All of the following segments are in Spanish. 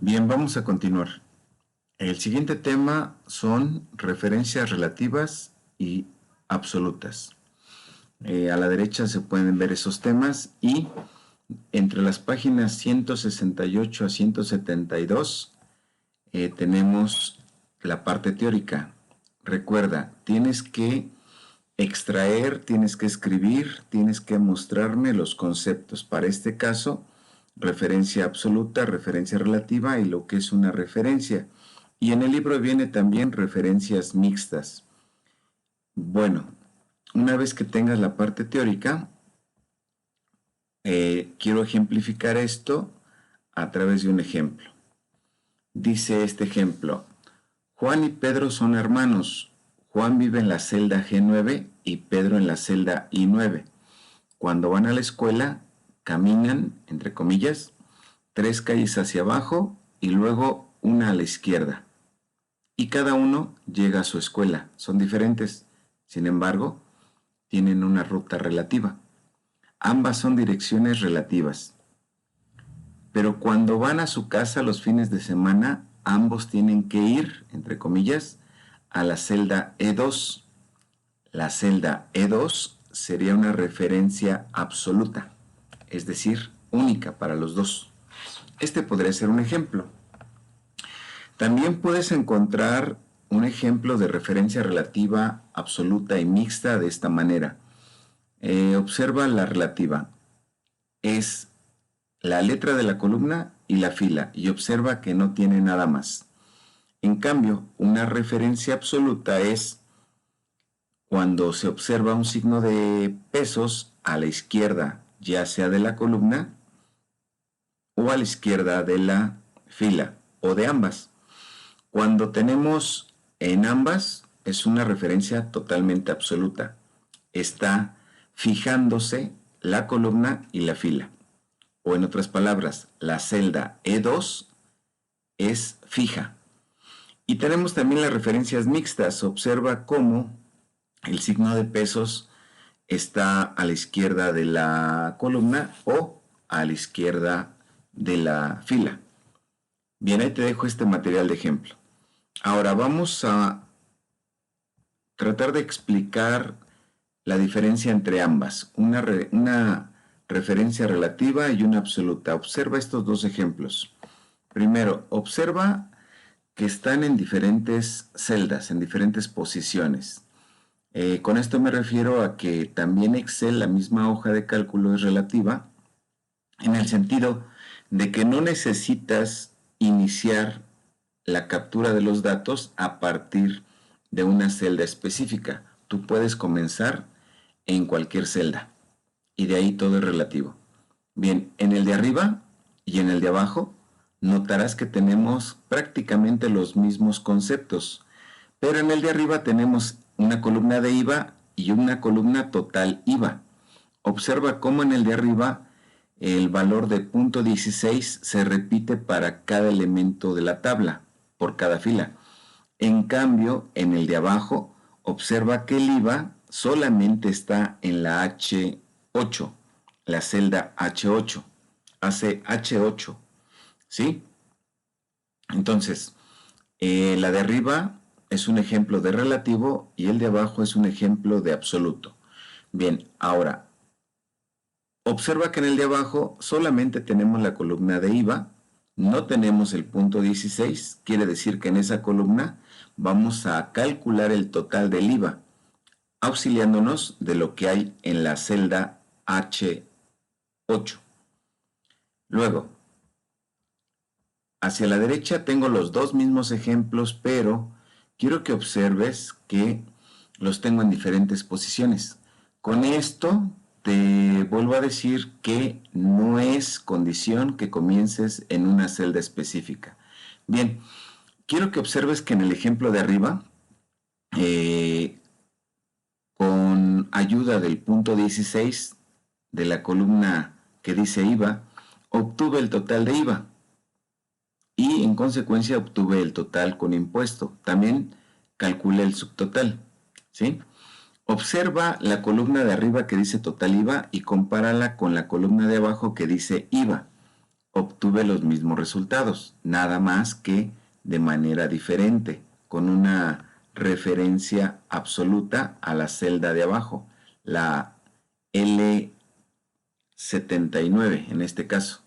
Bien, vamos a continuar. El siguiente tema son referencias relativas y absolutas. A la derecha se pueden ver esos temas y entre las páginas 168 a 172 tenemos la parte teórica. Recuerda, tienes que extraer, tienes que escribir, tienes que mostrarme los conceptos. Para este caso, referencia absoluta, referencia relativa y lo que es una referencia. Y en el libro viene también referencias mixtas. Bueno, una vez que tengas la parte teórica, quiero ejemplificar esto a través de un ejemplo. Dice este ejemplo: Juan y Pedro son hermanos. Juan vive en la celda G9 y Pedro en la celda I9. Cuando van a la escuela, caminan, entre comillas, 3 calles hacia abajo y luego una a la izquierda. Y cada uno llega a su escuela. Son diferentes, sin embargo, tienen una ruta relativa. Ambas son direcciones relativas. Pero cuando van a su casa los fines de semana, ambos tienen que ir, entre comillas, a la celda E2. La celda E2 sería una referencia absoluta, es decir, única para los dos. Este podría ser un ejemplo. También puedes encontrar un ejemplo de referencia relativa, absoluta y mixta de esta manera. Observa la relativa. Es la letra de la columna y la fila, y observa que no tiene nada más. En cambio, una referencia absoluta es cuando se observa un signo de pesos a la izquierda, ya sea de la columna o a la izquierda de la fila, o de ambas. Cuando tenemos en ambas, es una referencia totalmente absoluta. Está fijándose la columna y la fila. O en otras palabras, la celda E2 es fija. Y tenemos también las referencias mixtas. Observa cómo el signo de pesos está a la izquierda de la columna o a la izquierda de la fila. Bien, ahí te dejo este material de ejemplo. Ahora vamos a tratar de explicar la diferencia entre ambas, una referencia relativa y una absoluta. Observa estos dos ejemplos. Primero, observa que están en diferentes celdas, en diferentes posiciones. Con esto me refiero a que también Excel, la misma hoja de cálculo, es relativa, en el sentido de que no necesitas iniciar la captura de los datos a partir de una celda específica. Tú puedes comenzar en cualquier celda y de ahí todo es relativo. Bien, en el de arriba y en el de abajo notarás que tenemos prácticamente los mismos conceptos, pero en el de arriba tenemos una columna de IVA y una columna total IVA. Observa cómo en el de arriba el valor de .16 se repite para cada elemento de la tabla, por cada fila. En cambio, en el de abajo, observa que el IVA solamente está en la H8, la celda H8, hace H8, ¿sí? Entonces, la de arriba es un ejemplo de relativo y el de abajo es un ejemplo de absoluto. Bien, ahora, observa que en el de abajo solamente tenemos la columna de IVA, no tenemos el .16, quiere decir que en esa columna vamos a calcular el total del IVA, auxiliándonos de lo que hay en la celda H8. Luego, hacia la derecha tengo los dos mismos ejemplos, pero quiero que observes que los tengo en diferentes posiciones. Con esto te vuelvo a decir que no es condición que comiences en una celda específica. Bien, quiero que observes que en el ejemplo de arriba, con ayuda del .16 de la columna que dice IVA, obtuve el total de IVA y en consecuencia obtuve el total con impuesto. También calculé el subtotal, ¿sí? Observa la columna de arriba que dice total IVA y compárala con la columna de abajo que dice IVA. obtuve los mismos resultados, nada más que de manera diferente, con una referencia absoluta a la celda de abajo, la L79 en este caso.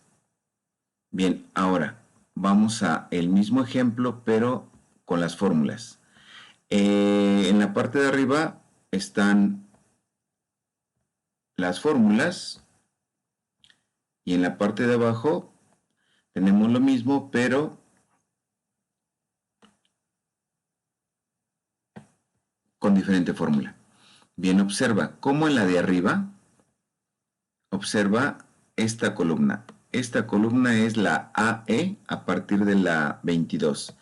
Bien, ahora vamos a el mismo ejemplo, pero con las fórmulas. En la parte de arriba están las fórmulas y en la parte de abajo tenemos lo mismo, pero con diferente fórmula. Bien, observa cómo en la de arriba, observa esta columna. Esta columna es la AE a partir de la 22.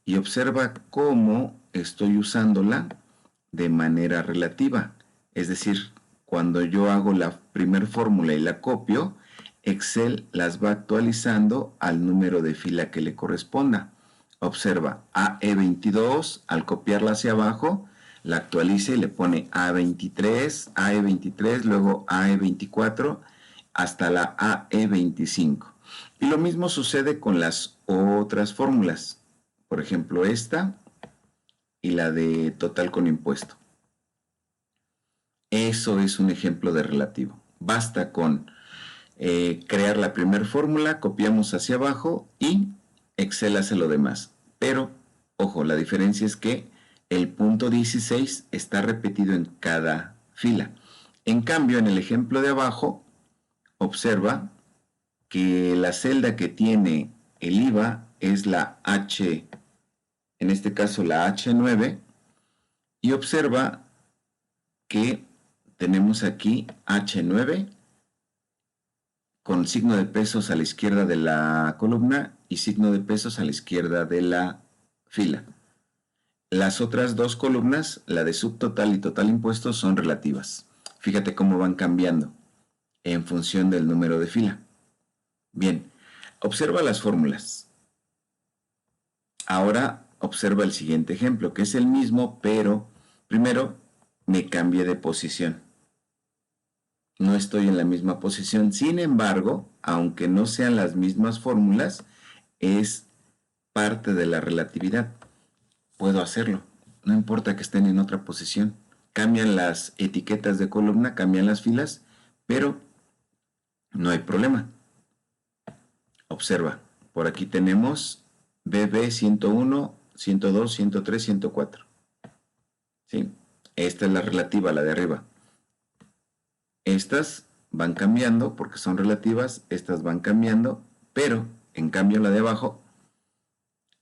Y observa cómo estoy usándola de manera relativa. Es decir, cuando yo hago la primer fórmula y la copio, Excel las va actualizando al número de fila que le corresponda. Observa, AE22, al copiarla hacia abajo, la actualiza y le pone A23, AE23, luego AE24, hasta la AE25. Y lo mismo sucede con las otras fórmulas. Por ejemplo, esta y la de total con impuesto. Eso es un ejemplo de relativo. Basta con crear la primera fórmula, copiamos hacia abajo y Excel hace lo demás. Pero, ojo, la diferencia es que el punto 16 está repetido en cada fila. En cambio, en el ejemplo de abajo, observa que la celda que tiene el IVA es la H, en este caso la H9, y observa que tenemos aquí H9 con signo de pesos a la izquierda de la columna y signo de pesos a la izquierda de la fila. Las otras dos columnas, la de subtotal y total impuestos, son relativas. Fíjate cómo van cambiando en función del número de fila. Bien, observa las fórmulas. Ahora observa el siguiente ejemplo, que es el mismo, pero primero me cambié de posición. No estoy en la misma posición. Sin embargo, aunque no sean las mismas fórmulas, es parte de la relatividad. Puedo hacerlo. No importa que estén en otra posición. Cambian las etiquetas de columna, cambian las filas, pero no hay problema. Observa, por aquí tenemos BB 101, 102, 103, 104. ¿Sí? Esta es la relativa, la de arriba. Estas van cambiando porque son relativas, estas van cambiando, pero en cambio la de abajo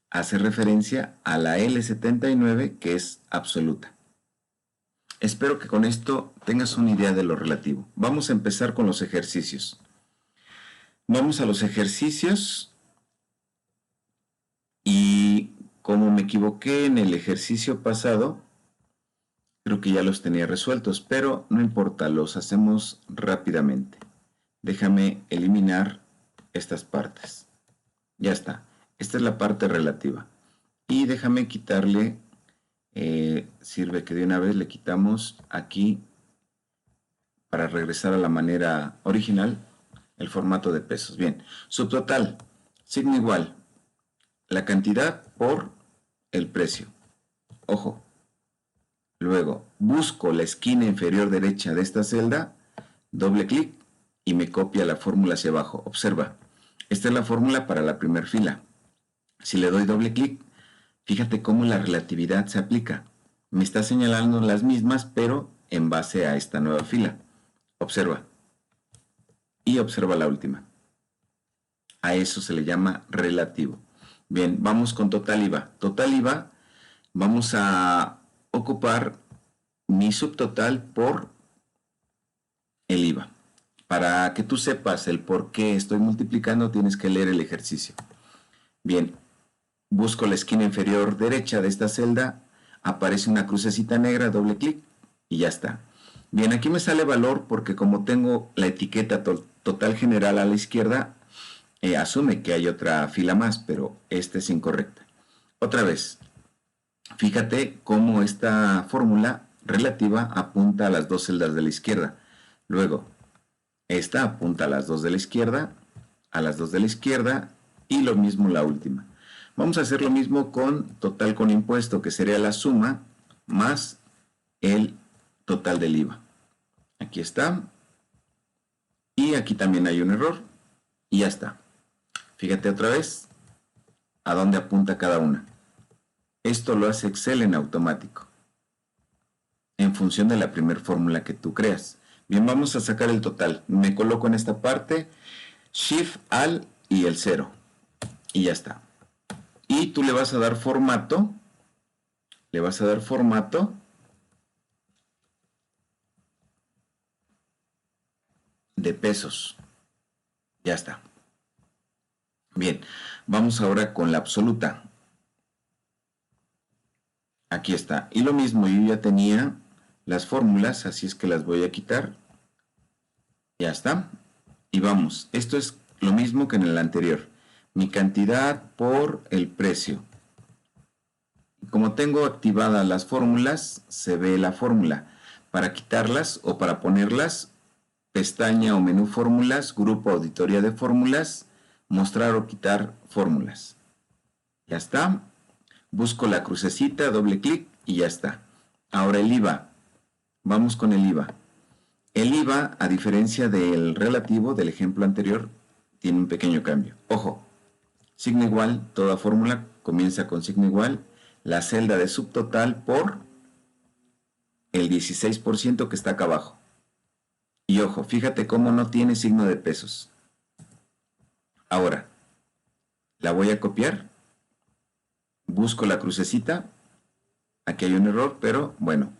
hace referencia a la L79 que es absoluta. Espero que con esto tengas una idea de lo relativo. Vamos a empezar con los ejercicios. Vamos a los ejercicios y como me equivoqué en el ejercicio pasado, creo que ya los tenía resueltos, pero no importa, los hacemos rápidamente. Déjame eliminar estas partes. Ya está. Esta es la parte relativa. Y déjame quitarle, sirve que de una vez le quitamos aquí, para regresar a la manera original, el formato de pesos. Bien, subtotal, signo igual, la cantidad por el precio. Ojo. Luego, busco la esquina inferior derecha de esta celda, doble clic y me copia la fórmula hacia abajo. Observa, esta es la fórmula para la primera fila. Si le doy doble clic, fíjate cómo la relatividad se aplica. Me está señalando las mismas, pero en base a esta nueva fila. Observa. Y observa la última. A eso se le llama relativo. Bien, vamos con total IVA. Total IVA, vamos a ocupar mi subtotal por el IVA. Para que tú sepas el por qué estoy multiplicando, tienes que leer el ejercicio. Bien, busco la esquina inferior derecha de esta celda, aparece una crucecita negra, doble clic y ya está. Bien, aquí me sale valor porque como tengo la etiqueta total general a la izquierda, asume que hay otra fila más, pero esta es incorrecta. Otra vez, fíjate cómo esta fórmula relativa apunta a las dos celdas de la izquierda. Luego, esta apunta a las dos de la izquierda, a las dos de la izquierda y lo mismo la última. Vamos a hacer lo mismo con total con impuesto, que sería la suma más el total del IVA. Aquí está. Y aquí también hay un error. Y ya está. Fíjate otra vez a dónde apunta cada una. Esto lo hace Excel en automático, en función de la primera fórmula que tú creas. Bien, vamos a sacar el total. Me coloco en esta parte, Shift, Alt y el 0. Y ya está. Y tú le vas a dar formato. Le vas a dar formato de pesos. Ya está. Bien, vamos ahora con la absoluta. Aquí está. Y lo mismo, yo ya tenía las fórmulas, así es que las voy a quitar. Ya está. Y vamos, esto es lo mismo que en el anterior. Mi cantidad por el precio. Como tengo activadas las fórmulas, se ve la fórmula. Para quitarlas o para ponerlas, pestaña o menú fórmulas, grupo auditoría de fórmulas, mostrar o quitar fórmulas. Ya está. Busco la crucecita, doble clic y ya está. Ahora el IVA. Vamos con el IVA. El IVA, a diferencia del relativo del ejemplo anterior, tiene un pequeño cambio. Ojo, signo igual, toda fórmula comienza con signo igual. La celda de subtotal por el 16% que está acá abajo. Y ojo, fíjate cómo no tiene signo de pesos. Ahora, la voy a copiar. Busco la crucecita. Aquí hay un error, pero bueno,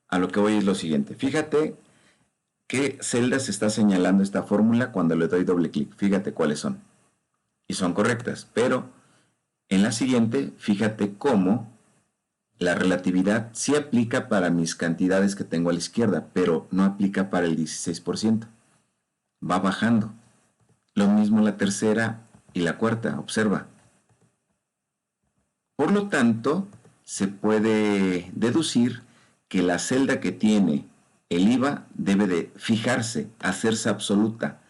a lo que voy es lo siguiente. Fíjate qué celdas está señalando esta fórmula cuando le doy doble clic. Fíjate cuáles son. Y son correctas, pero en la siguiente, fíjate cómo la relatividad sí aplica para mis cantidades que tengo a la izquierda, pero no aplica para el 16%. Va bajando. Lo mismo la tercera y la cuarta, observa. Por lo tanto, se puede deducir que la celda que tiene el IVA debe de fijarse, hacerse absoluta.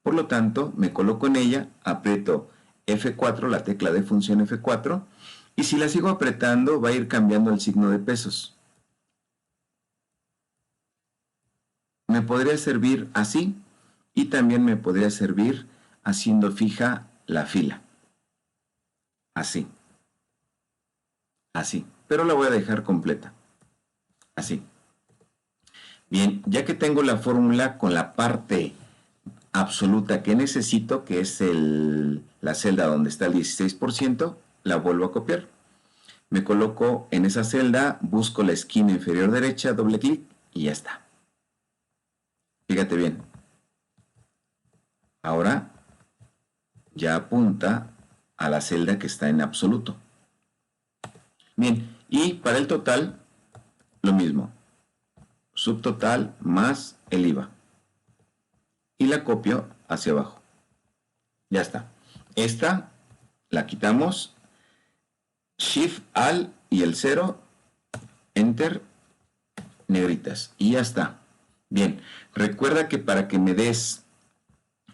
Por lo tanto, me coloco en ella, aprieto F4, la tecla de función F4, y si la sigo apretando va a ir cambiando el signo de pesos. Me podría servir así y también me podría servir haciendo fija la fila. Así. Así. Pero la voy a dejar completa. Así. Bien, ya que tengo la fórmula con la parte absoluta que necesito, que es la celda donde está el 16%, la vuelvo a copiar. Me coloco en esa celda, busco la esquina inferior derecha, doble clic y ya está. Fíjate bien. Ahora ya apunta a la celda que está en absoluto. Bien, y para el total, lo mismo. Subtotal más el IVA. Y la copio hacia abajo. Ya está. Esta la quitamos. Shift, Alt y el 0. Enter. Negritas. Y ya está. Bien. Recuerda que para que me des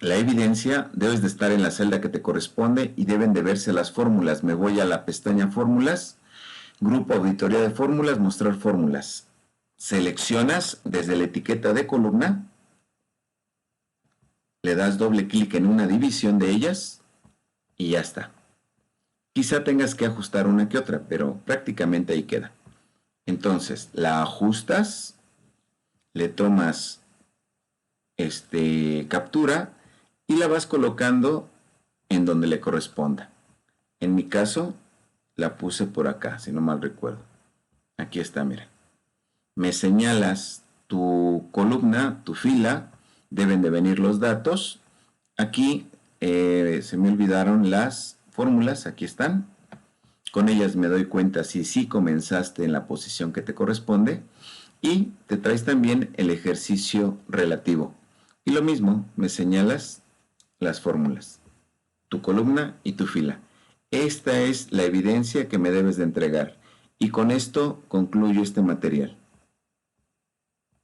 la evidencia, debes de estar en la celda que te corresponde y deben de verse las fórmulas. Me voy a la pestaña Fórmulas. Grupo Auditoría de Fórmulas. Mostrar fórmulas. Seleccionas desde la etiqueta de columna. Le das doble clic en una división de ellas y ya está. Quizá tengas que ajustar una que otra, pero prácticamente ahí queda. Entonces, la ajustas, le tomas captura y la vas colocando en donde le corresponda. En mi caso, la puse por acá, si no mal recuerdo. Aquí está, mira. Me señalas tu columna, tu fila, deben de venir los datos. Aquí se me olvidaron las fórmulas, aquí están. Con ellas me doy cuenta si sí comenzaste en la posición que te corresponde. Y te traes también el ejercicio relativo. Y lo mismo, me señalas las fórmulas, tu columna y tu fila. Esta es la evidencia que me debes de entregar. Y con esto concluyo este material.